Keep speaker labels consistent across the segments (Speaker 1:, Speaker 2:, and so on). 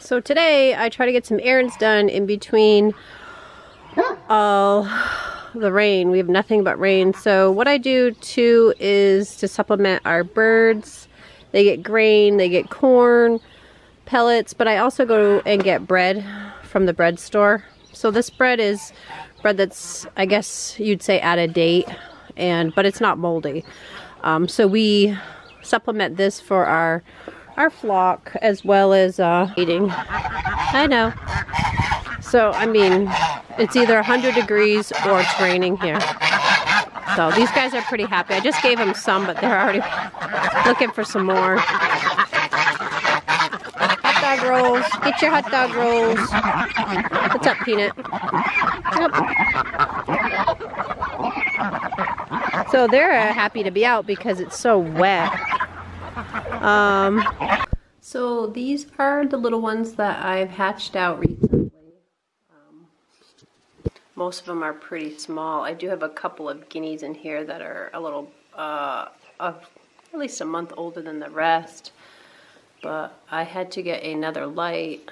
Speaker 1: So today I try to get some errands done in between all the rain. We have nothing but rain. So what I do too is to supplement our birds. They get grain, they get corn, pellets, but I also go and get bread from the bread store. So this bread is bread that's, I guess you'd say, out of date, but it's not moldy. So we supplement this for our flock as well as eating. I know. So I mean, it's either 100 degrees or it's raining here. So these guys are pretty happy. I just gave them some, but they're already looking for some more. Hot dog rolls. Get your hot dog rolls. What's up, Peanut? Yep. So they're happy to be out because it's so wet. So these are the little ones that I've hatched out recently. Most of them are pretty small. I do have a couple of guineas in here that are a little, at least a month older than the rest. But I had to get another light.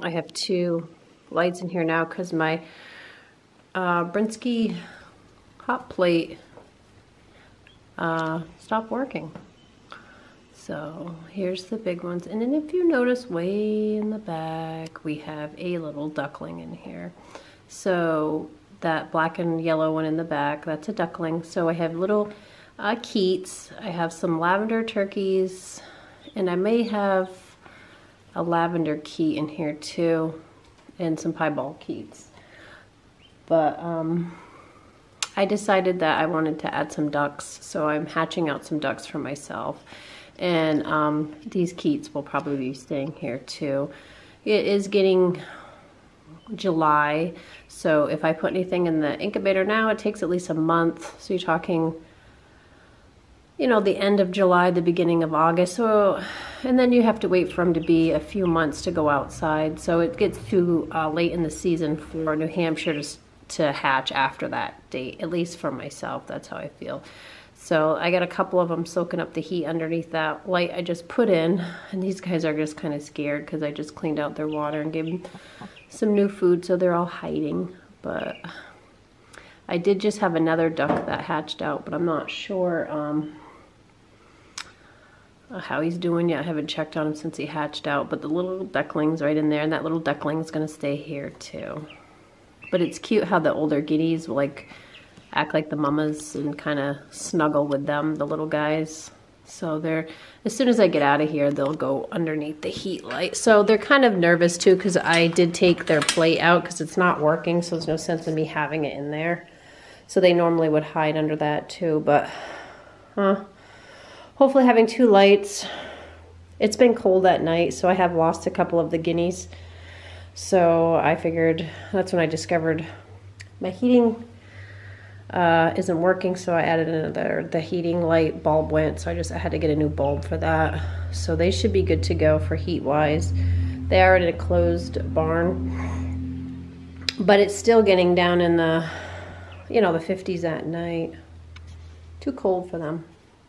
Speaker 1: I have 2 lights in here now because my Brinsky hot plate stopped working. So here's the big ones. And then if you notice way in the back, we have a little duckling in here. So that black and yellow one in the back, that's a duckling. So I have little keats. I have some lavender turkeys, and I may have a lavender keat in here too, and some piebald keats. But I decided that I wanted to add some ducks, so I'm hatching out some ducks for myself. And these keats will probably be staying here too. It is getting July, so if I put anything in the incubator now, it takes at least a month. So you're talking, you know, the end of July, the beginning of August. So, and then you have to wait for them to be a few months to go outside. So it gets too late in the season for New Hampshire to hatch after that date, at least for myself. That's how I feel. So I got a couple of them soaking up the heat underneath that light I just put in. And these guys are just kind of scared because I just cleaned out their water and gave them some new food, so they're all hiding. But I did just have another duck that hatched out, but I'm not sure how he's doing yet. I haven't checked on him since he hatched out. But the little duckling's right in there, and that little duckling's going to stay here too. But it's cute how the older guineas will like act like the mamas and kind of snuggle with them, the little guys. So they're, as soon as I get out of here, they'll go underneath the heat light. So they're kind of nervous too because I did take their plate out because it's not working, so there's no sense in me having it in there. So they normally would hide under that too, but hopefully having 2 lights. It's been cold at night, so I have lost a couple of the guineas. So I figured, that's when I discovered my heating isn't working, so I added another, the heating light bulb went, so I had to get a new bulb for that. So they should be good to go for heat wise. They are in a closed barn, but it's still getting down in the, you know, the 50s at night. Too cold for them.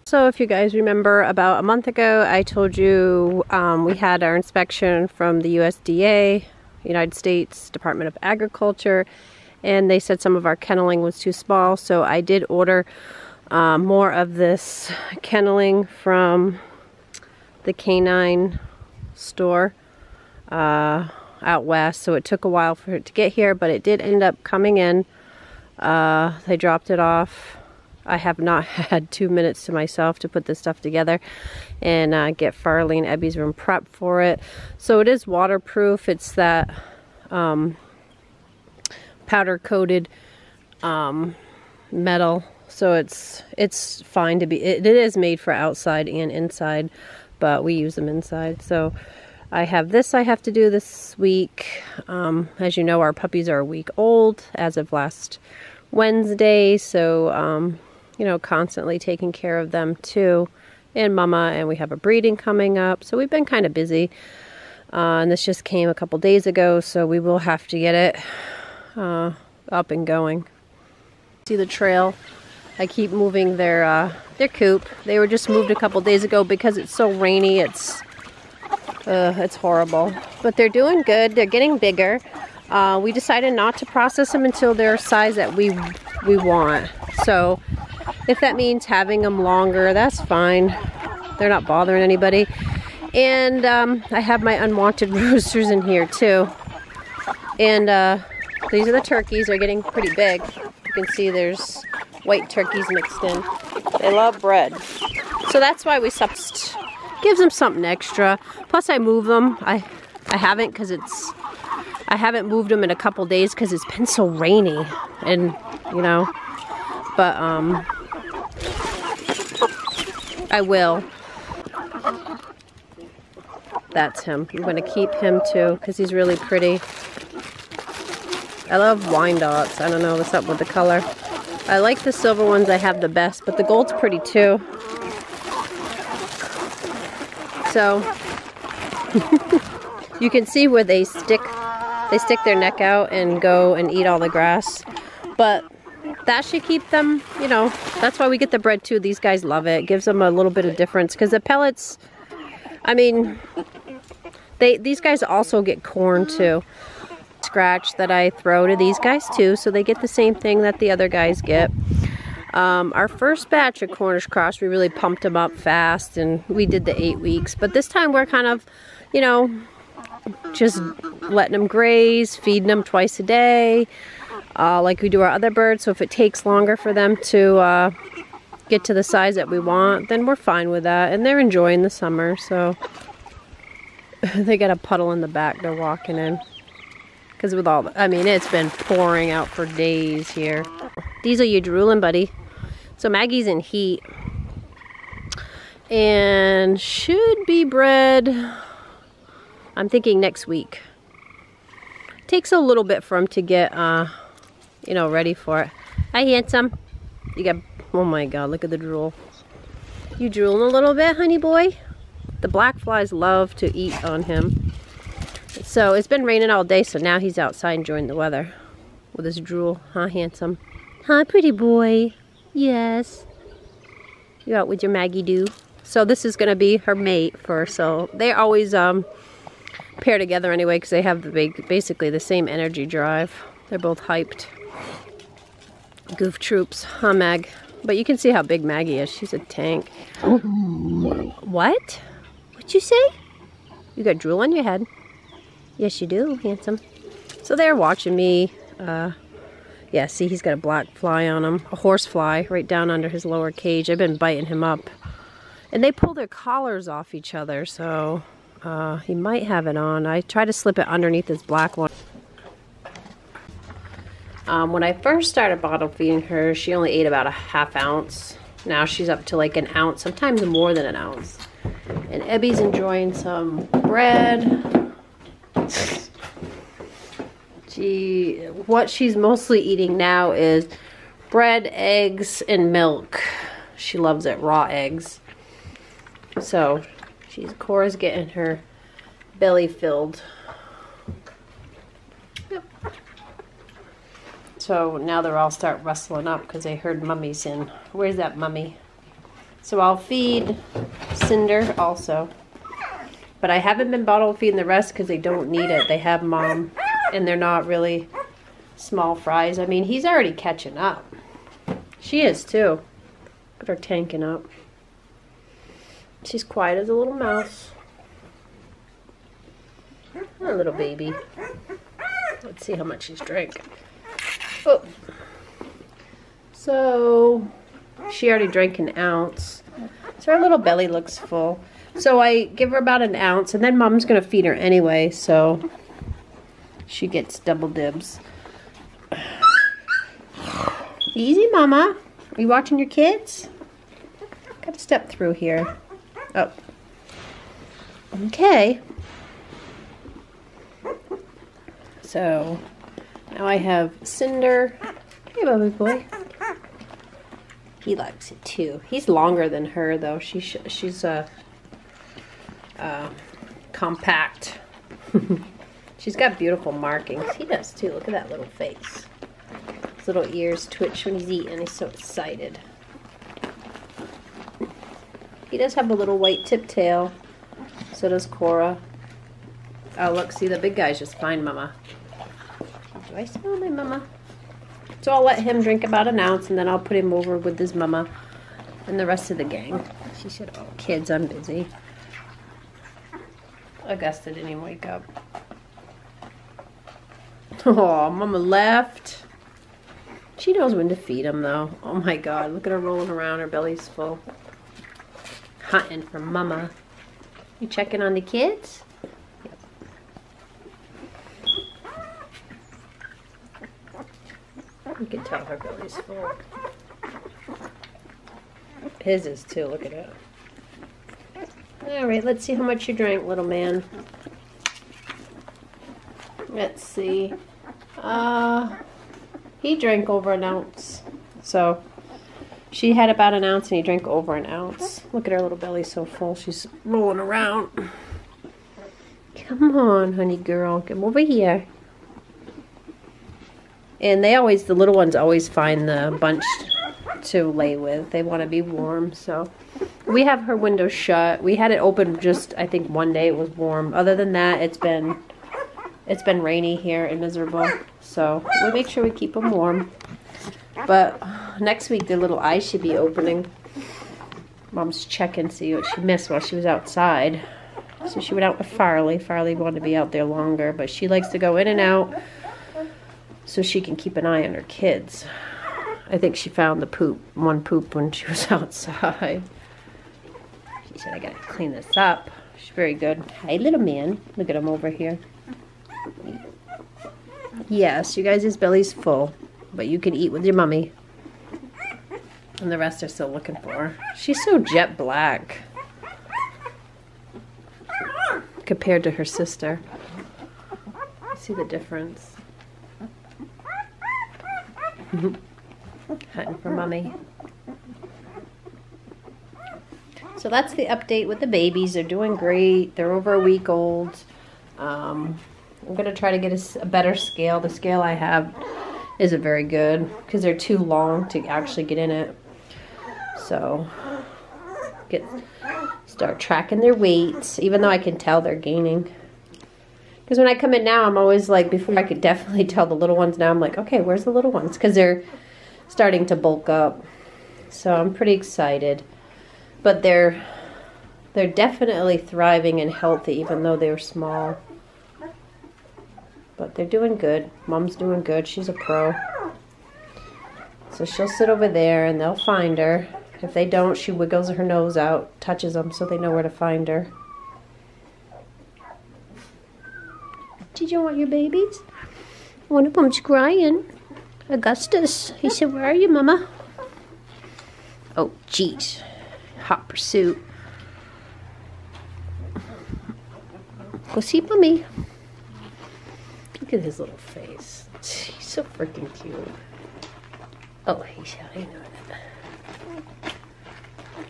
Speaker 1: So if you guys remember, about a month ago I told you we had our inspection from the USDA, United States Department of Agriculture, and they said some of our kenneling was too small, so I did order more of this kenneling from the canine store out west. So it took a while for it to get here, but it did end up coming in. They dropped it off. I have not had 2 minutes to myself to put this stuff together and get Farley and Ebby's room prepped for it. So it is waterproof. It's that powder coated metal, so it's fine to be, it is made for outside and inside, but we use them inside. So I have this I have to do this week. As you know, our puppies are a week old as of last Wednesday, so you know, constantly taking care of them too, and mama, and we have a breeding coming up, so we've been kind of busy, and this just came a couple days ago, so we will have to get it up and going. See the trail? I keep moving their coop. They were just moved a couple days ago because it's so rainy. It's It's horrible. But they're doing good. They're getting bigger. We decided not to process them until they're a size that we want. So if that means having them longer, that's fine. They're not bothering anybody. And I have my unwanted roosters in here too. And these are the turkeys. They're getting pretty big. You can see there's white turkeys mixed in. They love bread. So that's why we gives them something extra. Plus I move them. I haven't because I haven't moved them in a couple days because it's been so rainy. And you know, but I will. That's him. I'm going to keep him too because he's really pretty. I love Wyandottes. I don't know what's up with the color. I like the silver ones. I have the best, but the gold's pretty too. So you can see where they stick their neck out and go and eat all the grass. But that should keep them, you know, that's why we get the bread too. These guys love it. It gives them a little bit of difference because the pellets, I mean, these guys also get corn too. Scratch that I throw to these guys too, so they get the same thing that the other guys get. Our first batch of Cornish cross, we really pumped them up fast and we did the 8 weeks. But this time we're kind of, you know, just letting them graze, feeding them twice a day, like we do our other birds. So if it takes longer for them to get to the size that we want, then we're fine with that. And they're enjoying the summer, so they got a puddle in the back they're walking in. Because with all I mean, it's been pouring out for days here. These are you drooling, buddy. So Maggie's in heat. And should be bred, I'm thinking next week. Takes a little bit for him to get, you know, ready for it. Hi, handsome. You got, oh my God, look at the drool. You drooling a little bit, honey boy? The black flies love to eat on him. So it's been raining all day, so now he's outside enjoying the weather with his drool. Huh, handsome? Huh, pretty boy? Yes. You out with your Maggie Doo? So this is going to be her mate for, so they always pair together anyway because they have basically the same energy drive. They're both hyped. Goof troops, huh, Mag? But you can see how big Maggie is. She's a tank. What? What'd you say? You got drool on your head. Yes, you do, handsome. So they're watching me. Yeah, see, he's got a black fly on him. A horse fly right down under his lower cage. I've been biting him up. And they pull their collars off each other, so he might have it on. I try to slip it underneath his black one. When I first started bottle feeding her, she only ate about a ½ ounce. Now she's up to like an ounce, sometimes more than an ounce. And Ebby's enjoying some bread. What she's mostly eating now is bread, eggs, and milk. She loves it, raw eggs. So Cora's getting her belly filled. Yep. So now they're all start rustling up because they heard Mummy's in. Where's that Mummy? So I'll feed Cinder also. But I haven't been bottle feeding the rest because they don't need it. They have Mom. And they're not really small fries. I mean, he's already catching up. She is too. But her tanking up. She's quiet as a little mouse. A little baby. Let's see how much she's drank. Oh. So, she already drank an ounce. So her little belly looks full. So I give her about an ounce, and then Mom's going to feed her anyway, so she gets double dibs. Easy, Mama. Are you watching your kids? Gotta step through here. Oh. Okay. So, now I have Cinder. Hey, baby boy. He likes it too. He's longer than her, though. She's compact. She's got beautiful markings. He does too. Look at that little face. His little ears twitch when he's eating. He's so excited. He does have a little white tip tail. So does Cora. Oh, look, see, the big guy's just fine, Mama. Do I smell my Mama? So I'll let him drink about an ounce, and then I'll put him over with his Mama and the rest of the gang. She said, oh, kids, I'm busy. Augusta didn't even wake up. Oh, Mama left. She knows when to feed him, though. Oh, my God. Look at her rolling around. Her belly's full. Hunting for Mama. You checking on the kids? Yep. You can tell her belly's full. His is, too. Look at it. All right, let's see how much you drank, little man. Let's see. He drank over an ounce. So she had about an ounce and he drank over an ounce. Look at her little belly so full. She's rolling around. Come on, honey girl. Come over here. And they always, the little ones always find the bunch to lay with. They want to be warm, so we have her window shut. We had it open just, I think, one day. It was warm. Other than that, it's been rainy here and miserable. So we make sure we keep them warm. But next week, their little eyes should be opening. Mom's checking, see what she missed while she was outside. So she went out with Farley. Farley wanted to be out there longer, but she likes to go in and out so she can keep an eye on her kids. I think she found the one poop when she was outside. She said, I gotta clean this up. She's very good. Hi, little man. Look at him over here. Yes, you guys, his belly's full, but you can eat with your mommy. And the rest are still looking for her. She's so jet black compared to her sister. See the difference. Hunting for mommy. So that's the update with the babies. They're doing great. They're over a week old. I'm going to try to get a better scale. The scale I have isn't very good because they're too long to actually get in it. So start tracking their weights, even though I can tell they're gaining. Because when I come in now, I'm always like, before I could definitely tell the little ones, now I'm like, okay, where's the little ones? Because they're starting to bulk up. So I'm pretty excited. But they're definitely thriving and healthy, even though they're small. But they're doing good. Mom's doing good. She's a pro. So she'll sit over there and they'll find her. If they don't, she wiggles her nose out, touches them so they know where to find her. Did you want your babies? One of them's crying. Augustus. He said, where are you, Mama? Oh, jeez. Hot pursuit. Go see Mommy. Look at his little face. He's so freaking cute. Oh, he's I know that.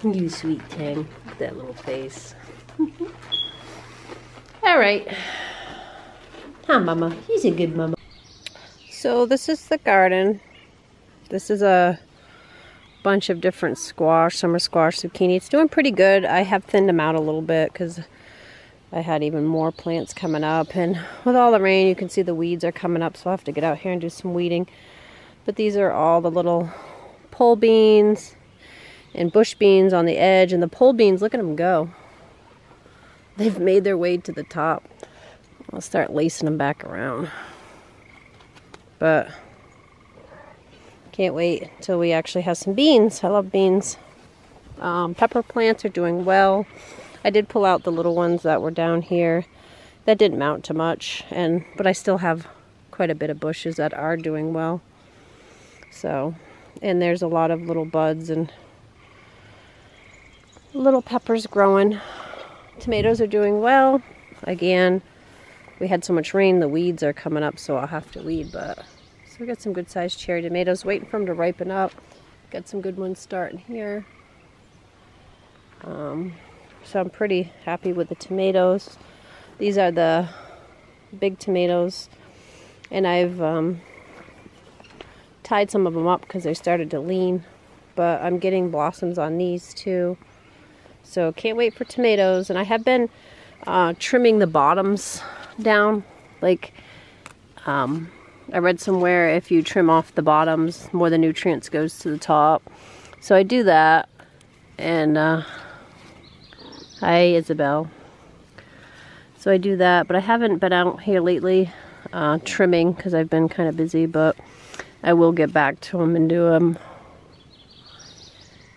Speaker 1: You sweet thing. Look at that little face. Alright. Huh, Mama. He's a good Mama. So this is the garden. This is a bunch of different squash, summer squash, zucchini. It's doing pretty good. I have thinned them out a little bit because I had even more plants coming up. And with all the rain, you can see the weeds are coming up. So I'll have to get out here and do some weeding. But these are all the little pole beans and bush beans on the edge. And the pole beans, look at them go. They've made their way to the top. I'll start lacing them back around. But can't wait until we actually have some beans. I love beans. Pepper plants are doing well. I did pull out the little ones that were down here. That didn't mount to much, but I still have quite a bit of bushes that are doing well. So, and there's a lot of little buds and little peppers growing. Tomatoes are doing well. Again, we had so much rain, the weeds are coming up, so I'll have to weed, but so we got some good sized cherry tomatoes, waiting for them to ripen up. Got some good ones starting here. So I'm pretty happy with the tomatoes. These are the big tomatoes, and I've tied some of them up because they started to lean, but I'm getting blossoms on these too. So can't wait for tomatoes. And I have been trimming the bottoms down. Like, I read somewhere if you trim off the bottoms, more of the nutrients goes to the top. So I do that. And, hi Isabel. So I do that, but I haven't been out here lately trimming because I've been kind of busy, but I will get back to them and do them.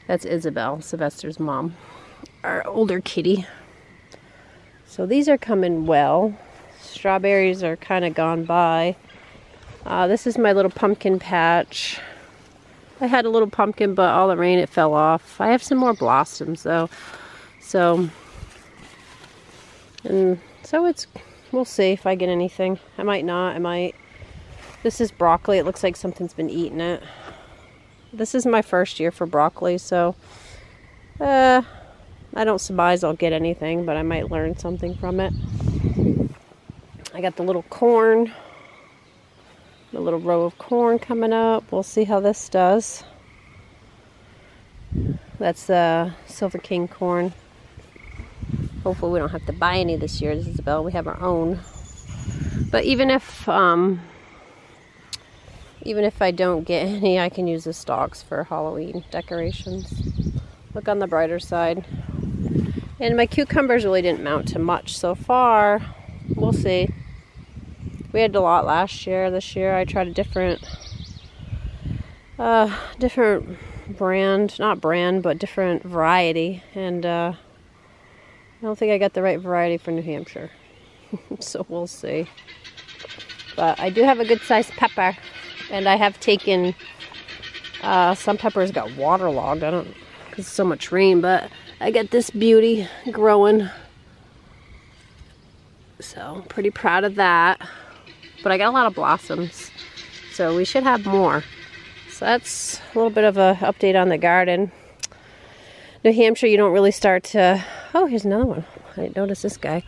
Speaker 1: That's Isabel, Sylvester's mom, our older kitty. So these are coming well. Strawberries are kind of gone by. This is my little pumpkin patch. I had a little pumpkin, but all the rain, it fell off. I have some more blossoms though. So it's, we'll see if I get anything. I might not, I might. This is broccoli. It looks like something's been eating it. This is my first year for broccoli, so I don't surmise I'll get anything, but I might learn something from it. I got the little corn, the little row of corn coming up. We'll see how this does. That's the Silver King corn. Hopefully we don't have to buy any this year, Isabel. We have our own. But even if I don't get any, I can use the stalks for Halloween decorations. Look on the brighter side. And my cucumbers really didn't mount to much so far. We'll see. We had a lot last year. This year I tried a different brand, not brand, but different variety. And I don't think I got the right variety for New Hampshire. So we'll see. But I do have a good sized pepper. And I have taken, some peppers got waterlogged. I don't, because so much rain, but I got this beauty growing. So pretty proud of that. But I got a lot of blossoms. So we should have more. So that's a little bit of an update on the garden. New Hampshire, you don't really start to, oh, here's another one. I didn't notice this guy.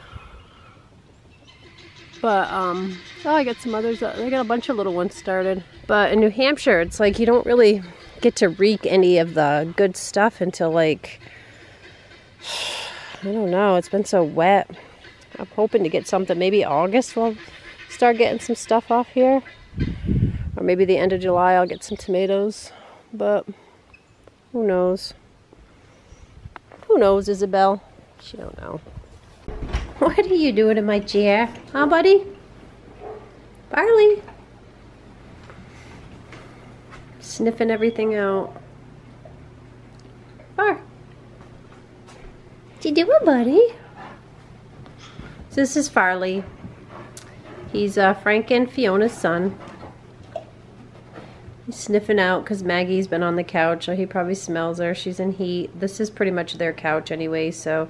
Speaker 1: But, oh, I got some others. I got a bunch of little ones started. But in New Hampshire, it's like you don't really get to reap any of the good stuff until like, I don't know, it's been so wet. I'm hoping to get something. Maybe August we'll start getting some stuff off here. Or maybe the end of July I'll get some tomatoes. But who knows? Who knows, Isabel? She don't know. What are you doing in my chair? Huh, buddy? Farley? Sniffing everything out. Far. What you doing, buddy? So this is Farley. He's Frank and Fiona's son. He's sniffing out because Maggie's been on the couch. He probably smells her. She's in heat. This is pretty much their couch anyway, so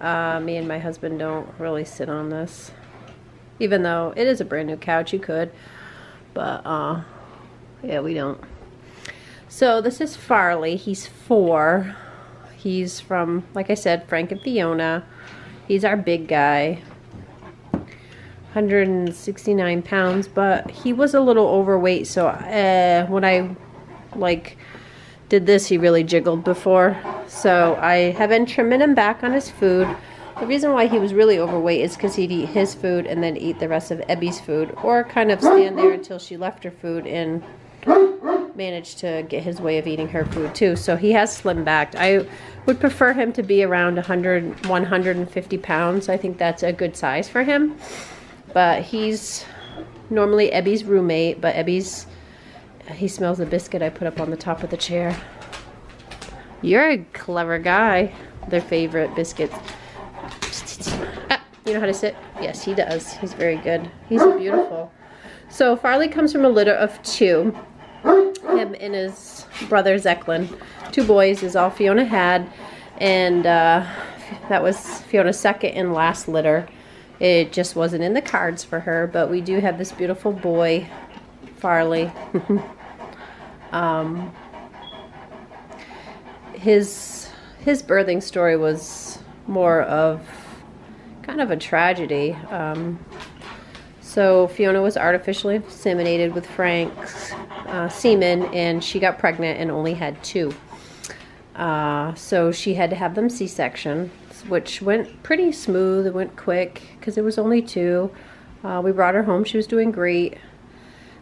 Speaker 1: me and my husband don't really sit on this. Even though it is a brand new couch, you could. But, yeah, we don't. So this is Farley. He's 4. He's from, like I said, Frank and Fiona. He's our big guy. 169 pounds, but he was a little overweight, so when I did this, he really jiggled before. So I have been trimming him back on his food. The reason why he was really overweight is because he'd eat his food and then eat the rest of Ebby's food, or kind of stand there until she left her food and managed to get his way of eating her food too. So he has slimmed back. I would prefer him to be around 150 pounds. I think that's a good size for him. But he's normally Ebby's roommate, but he smells the biscuit I put up on the top of the chair. You're a clever guy. Their favorite biscuits. Ah, you know how to sit? Yes, he does. He's very good. He's beautiful. So Farley comes from a litter of 2. Him and his brother Zeklin. 2 boys is all Fiona had. And that was Fiona's second and last litter. It just wasn't in the cards for her, but we do have this beautiful boy, Farley. His birthing story was more of kind of a tragedy. So Fiona was artificially inseminated with Frank's semen, and she got pregnant and only had 2. So she had to have them C-section, which went pretty smooth. It went quick because it was only 2. We brought her home. She was doing great.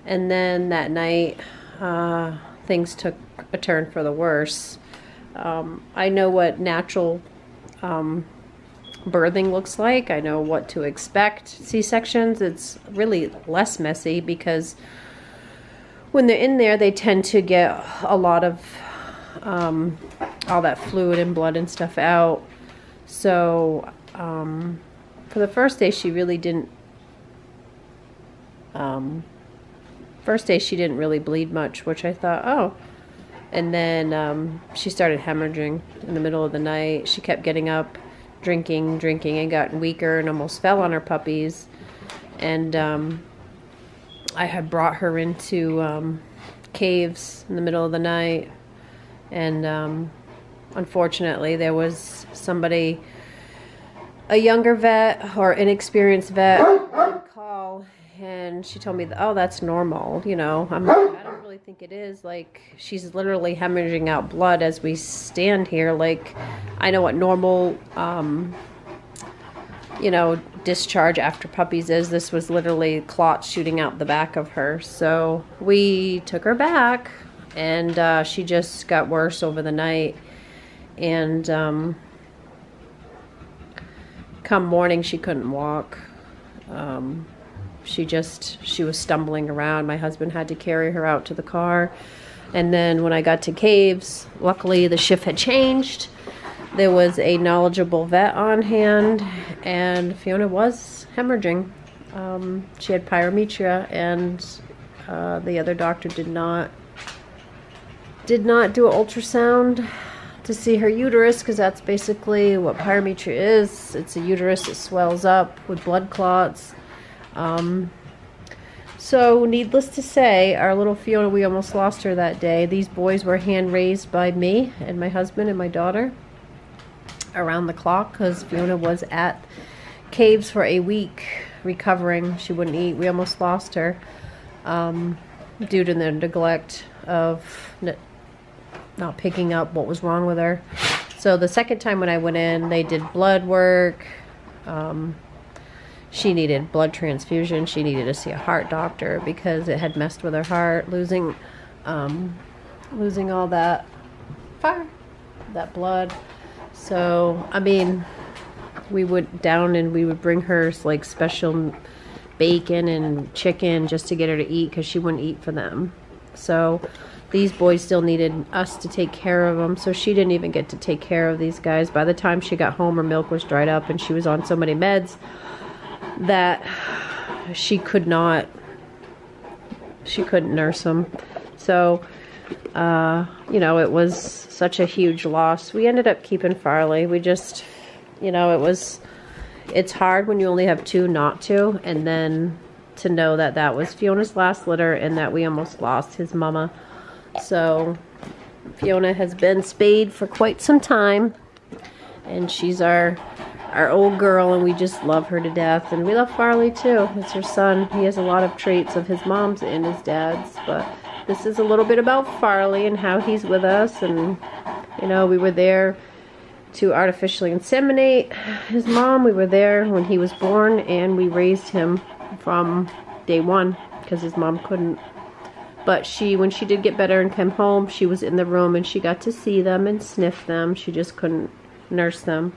Speaker 1: And then that night, things took a turn for the worse. I know what natural birthing looks like. I know what to expect. C-sections, it's really less messy because when they're in there, they tend to get a lot of all that fluid and blood and stuff out. So for the first day, she really didn't. First day, she didn't really bleed much, which I thought, oh. And then she started hemorrhaging in the middle of the night. She kept getting up, drinking, and got weaker and almost fell on her puppies. And I had brought her into caves in the middle of the night. And unfortunately, there was somebody, a younger vet or inexperienced vet, call. And she told me, oh, that's normal, you know. I'm like, I don't really think it is. Like, she's literally hemorrhaging out blood as we stand here. Like, I know what normal, you know, discharge after puppies is. This was literally clots shooting out the back of her. So we took her back, and she just got worse over the night. And come morning, she couldn't walk. She was stumbling around. My husband had to carry her out to the car. And then when I got to caves, luckily the shift had changed. There was a knowledgeable vet on hand, and Fiona was hemorrhaging. She had pyometra, and the other doctor did not do an ultrasound to see her uterus, because that's basically what pyometra is. It's a uterus that swells up with blood clots. So needless to say, our little Fiona, we almost lost her that day. These boys were hand raised by me and my husband and my daughter around the clock, because Fiona was at caves for a week recovering. She wouldn't eat. We almost lost her due to the neglect of not picking up what was wrong with her. So the second time when I went in, they did blood work. She needed blood transfusion. She needed to see a heart doctor because it had messed with her heart, losing all that blood. So, I mean, we went down and we would bring her like special bacon and chicken just to get her to eat, because she wouldn't eat for them. So these boys still needed us to take care of them, so she didn't even get to take care of these guys. By the time she got home, her milk was dried up, and she was on so many meds that she couldn't nurse them. So you know, it was such a huge loss. We ended up keeping Farley. We just, you know, it's hard when you only have two not to, and then to know that that was Fiona's last litter and that we almost lost his mama. So Fiona has been spayed for quite some time, and she's our old girl, and we just love her to death. And we love Farley too. It's her son. He has a lot of traits of his mom's and his dad's, but this is a little bit about Farley and how he's with us. And you know, we were there to artificially inseminate his mom. We were there when he was born, and we raised him from day one because his mom couldn't. But when she did get better and came home, she was in the room and she got to see them and sniff them. She just couldn't nurse them.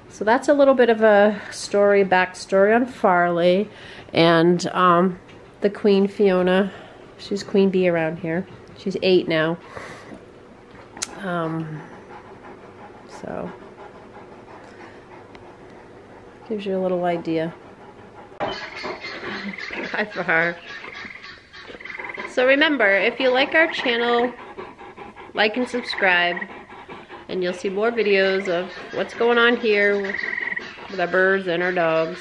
Speaker 1: So that's a little bit of a backstory on Farley. And the Queen Fiona, she's Queen Bee around here. She's 8 now. So gives you a little idea. Hi for her. So remember, if you like our channel, like and subscribe, and you'll see more videos of what's going on here with our birds and our dogs.